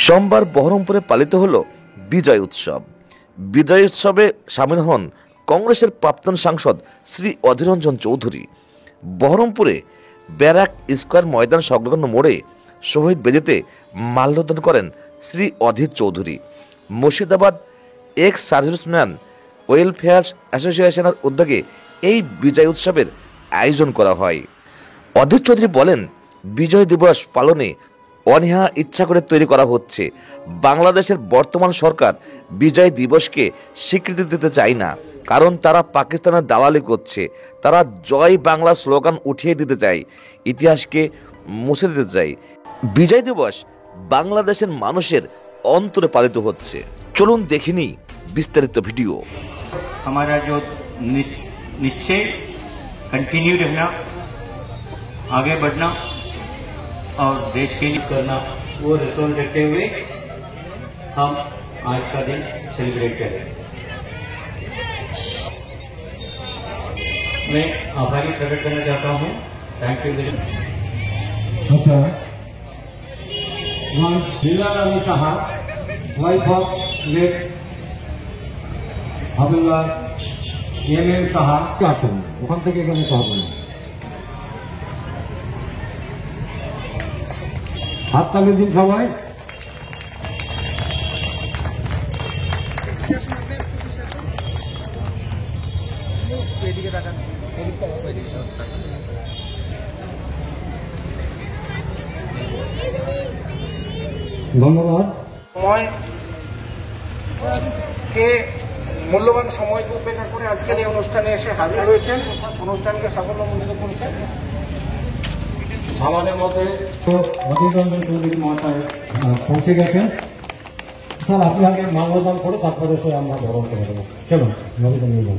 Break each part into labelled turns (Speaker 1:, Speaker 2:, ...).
Speaker 1: সোমবার বহরমপুরে পালিত হল বিজয় উৎসব। বিজয় উৎসবে সামিল হন কংগ্রেসের প্রাক্তন সাংসদ শ্রী অধীর রঞ্জন চৌধুরী। বহরমপুরে ব্যারাক স্কয়ার ময়দান সংলগ্ন মোড়ে শহীদ বেদিতে মাল্যদান করেন Shri Adhir Chowdhury. Murshidabad ex serviceman welfare অ্যাসোসিয়েশনের উদ্যোগে এই বিজয় উৎসবের আয়োজন করা হয়। অধীর চৌধুরী বলেন, বিজয় দিবস পালনে অনীহা ইচ্ছা করে তৈরি করা হচ্ছে। বাংলাদেশের বর্তমান সরকার বিজয় দিবসকে স্বীকৃতি দিতে চায় না, কারণ তারা পাকিস্তানের দালালি করছে। তারা জয় বাংলা স্লোগান উঠিয়ে দিতে চায়, ইতিহাসকে মুছে দিতে চায়। বিজয় দিবস বাংলাদেশের মানুষের অন্তরে পালিত হচ্ছে। চলুন দেখিনি বিস্তারিত ভিডিও।
Speaker 2: हमारा जो निश्चय कंटिन्यू रहना, आगे बढ़ना और देश के लिए करना, वो रिसोल्व रखते हुए हम आज का दिन सेलिब्रेट करें। मैं आभारी प्रकट करना चाहता हूँ। Thank you very much.
Speaker 3: अच्छा, Bilal Ali Sahab, wife of late Habibullah MM Saha আসুন, ওখান থেকে এখানে হবে না। হাততালি দিন সবাই। ধন্যবাদ।
Speaker 4: মূল্যবান সময়কে উপেক্ষা করে আজকের এই অনুষ্ঠানে এসে হাজির হয়েছেন, অনুষ্ঠানকে সাফল্যমণ্ডিত করেছেন।
Speaker 3: আমাদের মধ্যে অধীর রঞ্জন চৌধুরী মহাশয় পৌঁছে গেছেন। স্যার, আপনি আগে মাল্যদান করে তারপরে সে আমরা গ্রহণ করে দেবো। চলুন, নবীন নিয়ে যান।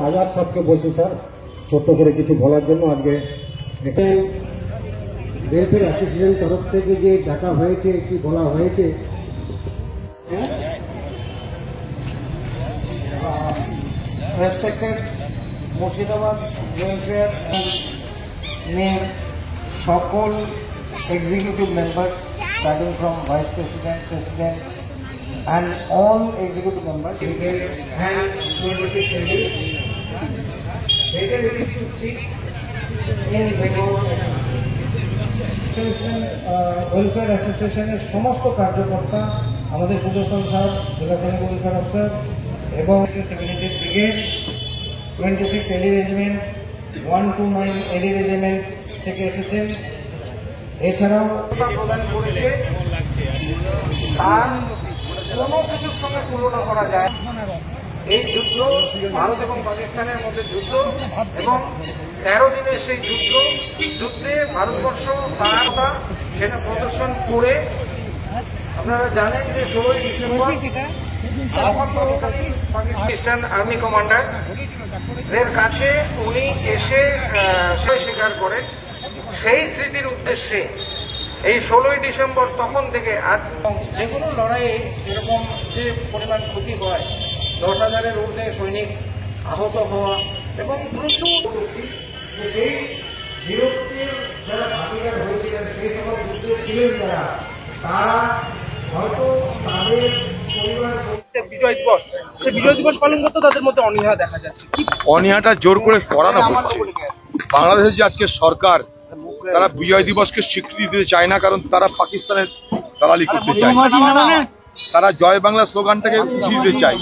Speaker 3: আজাদ সাহেবকে বলছি স্যার, ছোট্ট করে কিছু বলার জন্য। আজকে ওয়েলফেয়ার অ্যাসোসিয়েশন তরফ থেকে যে ডাকা হয়েছে, কি বলা হয়েছে,
Speaker 4: রেসপেক্টেড মুর্শিদাবাদ ওয়েলফেয়ার সকল executive member, starting from vice president, president and all executive members, and 26 ladies, they will be to sit in welfare অ্যাসোসিয়েশনের সমস্ত কার্যকর্তা, আমাদের সুদর্শন সাহেব জেলা ট্রেনিং ওয়েলফেয়ার অফিসার এবং 76 ব্রিগেড, 26 এডি রেজিমেন্ট, 129 এডি রেজিমেন্ট থেকে এসেছেন। এছাড়াও প্রদান করেছে, তার কোনো কিছুর সঙ্গে তুলনা করা যায়। এই যুদ্ধ ভারত এবং পাকিস্তানের মধ্যে যুদ্ধ, এবং 13 দিনের সেই যুদ্ধে ভারতবর্ষ তারটা সেটা প্রদর্শন করে, আপনারা জানেন যে 16 ডিসেম্বর পাকিস্তান আর্মি কমান্ডার এর কাছে উনি এসে স্বীকার করেন। সেই স্মৃতির উদ্দেশ্যে এই 16 ডিসেম্বর তখন থেকে আজ যে কোনো লড়াইয়ে যেরকম যে পরিমাণ ক্ষতি হয়, 10,000-এর ঊর্ধ্বে সৈনিক আহত হওয়া এবং প্রচুর সেই বীরত্বের যারা ভাগিদার হয়েছিলেন, সেই সকল যুদ্ধে ছিলেন যারা, তারা হয়তো তাদের পরিবার
Speaker 5: বিজয় দিবস, সেই বিজয় দিবস পালন করতে তাদের মধ্যে অনীহা দেখা যাচ্ছে।
Speaker 6: অনীহাটা জোর করে করানো হচ্ছে। বাংলাদেশের যে আজকে সরকার, তারা বিজয় দিবসকে স্বীকৃতি দিতে চায় না, কারণ তারা পাকিস্তানের দালালি করতে চায়। তারা জয় বাংলা স্লোগানটাকে উঠিয়ে দিতে চায়।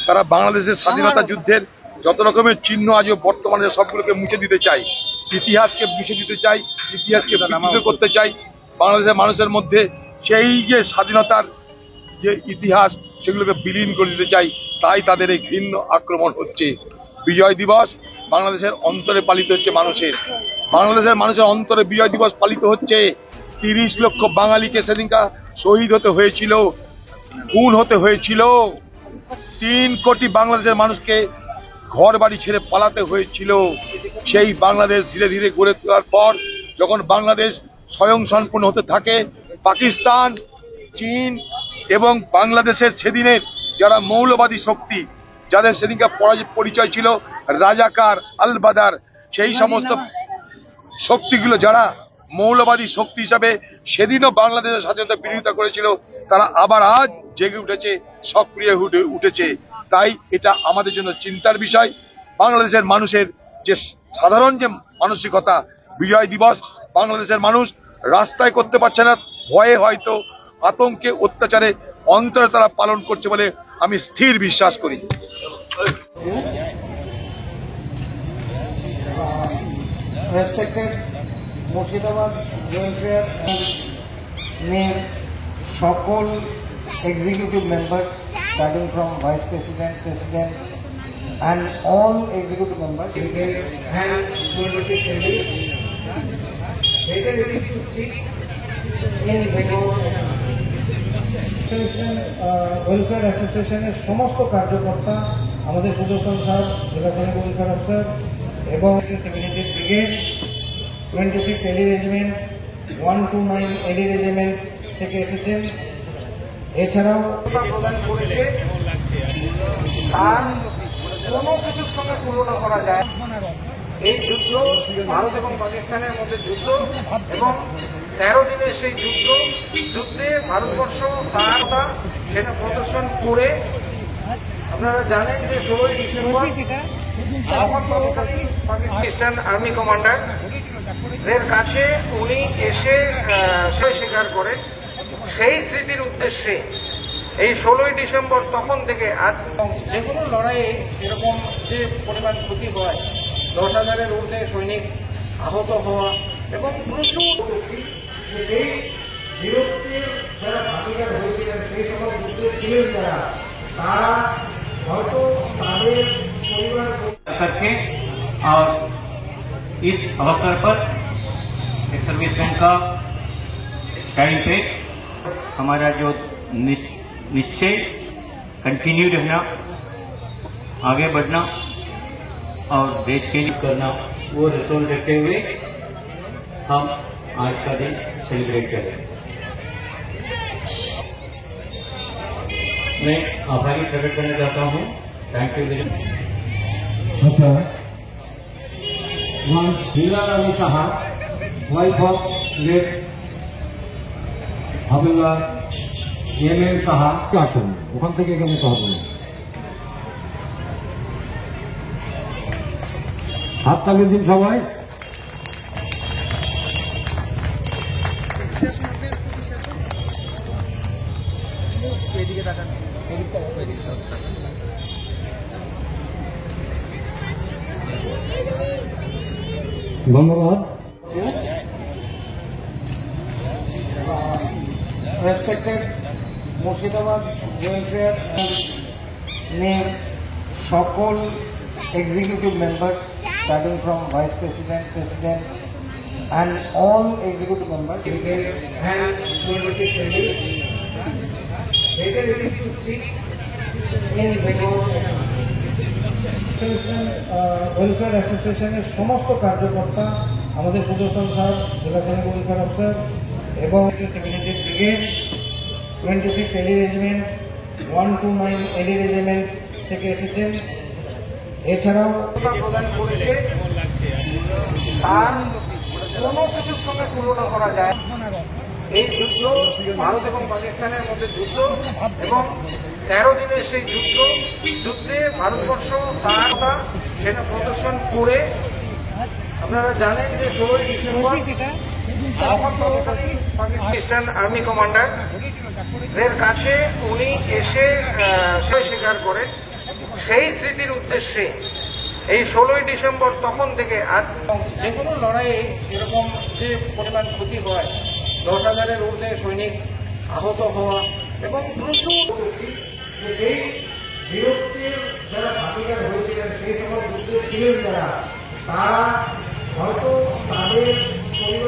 Speaker 6: তারা বাংলাদেশের স্বাধীনতা যুদ্ধের যত রকমের চিহ্ন আজও বর্তমানে সবগুলোকে মুছে দিতে চায়, ইতিহাসকে মুছে দিতে চায়, ইতিহাসকে বিকৃত করতে চায়। বাংলাদেশের মানুষের মধ্যে সেই যে স্বাধীনতার যে ইতিহাস, সেগুলোকে বিলীন করে দিতে চায়। তাই তাদের এই ঘৃণ্য আক্রমণ হচ্ছে। বিজয় দিবস বাংলাদেশের অন্তরে পালিত হচ্ছে মানুষের। বাংলাদেশের মানুষের অন্তরে বিজয় দিবস পালিত হচ্ছে। 30 লক্ষ বাঙালিকে সেদিনকা শহীদ হতে হয়েছিল, খুন হতে হয়েছিল। 3 কোটি বাংলাদেশের মানুষকে ঘর বাড়ি ছেড়ে পালাতে হয়েছিল। সেই বাংলাদেশ ধীরে ধীরে গড়ে তোলার পর যখন বাংলাদেশ স্বয়ংসম্পূর্ণ হতে থাকে, পাকিস্তান, চীন এবং বাংলাদেশের সেদিনের যারা মৌলবাদী শক্তি, যাদের সেদিনকার পরিচয় ছিল রাজাকার, আলবাদার, সেই সমস্ত শক্তিগুলো যারা মৌলবাদী শক্তি হিসাবে সেদিনও বাংলাদেশের স্বাধীনতা বিরোধিতা করেছিল, তারা আবার আজ জেগে উঠেছে, সক্রিয় হয়ে উঠেছে। তাই এটা আমাদের জন্য চিন্তার বিষয়। বাংলাদেশের মানুষের যে সাধারণ যে মানসিকতা, বিজয় দিবস বাংলাদেশের মানুষ রাস্তায় করতে পারছে না, ভয়ে হয়তো আতঙ্কে অত্যাচারে অন্তরে তারা পালন করছে বলে আমি স্থির বিশ্বাস করি।
Speaker 4: রেসপেক্টেড মুর্শিদাবাদ ওয়েলফেয়ার নেম সকল executive members starting from vice president, president and all executive members and welfare অ্যাসোসিয়েশনের সমস্ত কার্যকর্তা, আমাদের সুদর্শন স্যার জেলা সৈনিক ওয়েলফেয়ার অফিসার এবং 76 ব্রিগেড, 26 এডি রেজিমেন্ট, 129 এডি রেজিমেন্ট থেকে এসেছেন। এছাড়াও প্রদান করেছে তার কোনো কিছুর সঙ্গে তুলনা করা যায়। এই যুদ্ধ ভারত এবং পাকিস্তানের মধ্যে যুদ্ধ এবং 13 দিনের সেই যুদ্ধে ভারতবর্ষ তারটা সেটা প্রদর্শন করে আপনারা জানেন যে 16 ডিসেম্বর পাকিস্তান আর্মি কমান্ডার এর কাছে উনি এসে স্বীকার করে সেই স্মৃতির উদ্দেশ্যে এই 16 ডিসেম্বর তখন থেকে আজ যে কোনো লড়াইয়ে এরকম যে পরিমাণ ক্ষতি হয়, 10,000-এর ঊর্ধ্বে সৈনিক আহত হওয়া এবং প্রচুর এই বিরক্তির যারা ভাগিদার হয়েছিলেন, সেই সকল যুদ্ধে ছিলেন যারা, তারা হয়তো তাদের পরিবার
Speaker 2: करके और इस अवसर पर एक सर्विसमैन का टाइम पे हमारा जो निश्चय कंटिन्यू रहना, आगे बढ़ना और देश के लिए करना, वो रिसोल्व रखते हुए हम आज का दिन सेलिब्रेट करें। मैं आभारी प्रकट करना चाहता हूँ। Thank you very much.
Speaker 3: अच्छा, Hira Rani Saha, wife of late havildar M Saha আসেন, ওখান থেকে এখানে হবে হাততালির দিন সবাই। ধন্যবাদ।
Speaker 4: রেসপেক্টেড মুর্শিদাবাদ ওয়েলফেয়ার নেম সকল executive members starting from vice president, president and all executive members and welfare অ্যাসোসিয়েশনের সমস্ত কার্যকর্তা, আমাদের সুদর্শন স্যার জেলা সৈনিক ওয়েলফেয়ার অফিসার এবং 76 ব্রিগেড, 26 এডি রেজিমেন্ট, 129 এডি রেজিমেন্ট থেকে এসেছেন। এছাড়াও প্রদান করেছে তার কোনো কিছুর সঙ্গে তুলনা করা যায়। এই যুদ্ধ ভারত এবং পাকিস্তানের মধ্যে যুদ্ধ এবং 13 দিনের সেই যুদ্ধে ভারতবর্ষ তারটা সেটা প্রদর্শন করে আপনারা জানেন যে 16 ডিসেম্বর পাকিস্তান আর্মি কমান্ডার এর কাছে উনি এসে স্বীকার করে সেই স্মৃতির উদ্দেশ্যে এই 16 ডিসেম্বর তখন থেকে আজ যে কোনো লড়াইয়ে এরকম যে পরিমাণ ক্ষতি হয়, 10,000-এর ঊর্ধ্বে সৈনিক আহত হওয়া এবং প্রচুর এই বিরক্তির যারা ভাগিদার হয়েছিলেন, সেই সকল যুদ্ধে ছিলেন যারা, তারা হয়তো তাদের পরিবার